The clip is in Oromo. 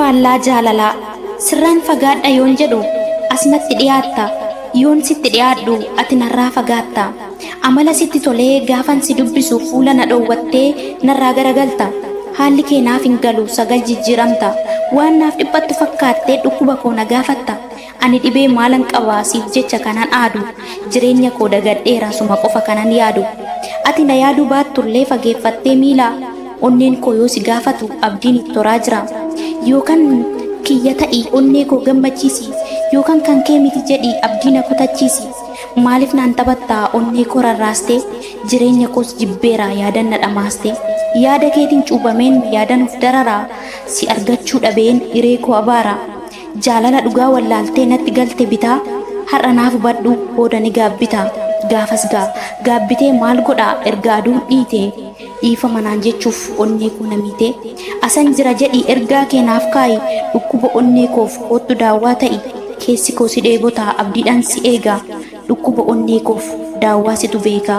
faallaa jaalalaa sirraan fagaadha yoon jedhu asnatti dhiyaatta yoon sitti dhiyaadhu ati narraa fagaatta amala sitti tolee gaafan si dubbisu fuula na dhoowwattee narraa garagalta haalli kee naaf hin galu sagal jijjiiramta waan naaf dhiphattu fakkaattee dhukkuba koo na gaafatta ani dhibee maalan qabaa siif jecha kanan aadu jireenya koo dagadheera suma qofa kanan yaadu ati na yaaduu baattullee fageeffattee miila onneen koo yoo si gaafatu abdiin itti toraa jira yookaan kiyya ta'ii onnee koo gammachiisi yookaan kan kee miti jedhii abdii na kutachiisi maaliif naan taphattaa onnee koo rarraaste jireenya koos jibbeera yaadan na dhamaaste yaada keetiin cuubameen yaadan of dararaa si argachuu dhabeen hiree koo abaara jaalala dhugaa wallaaltee natti galte bitaa har'a naaf badhu booda ni gaabbita gaafas gaabbitee maal godhaa erga aduun dhiite dhiifa manaan jechuuf onnee koo namiite asan jira jedhii ergaa kee naaf kaayi dhukkuba onnee koof kootu daawwaa ta'i keessi koo si dheebotaa abdiidhaan si eega dhukkuba onnee koof daawwaa situ beeka.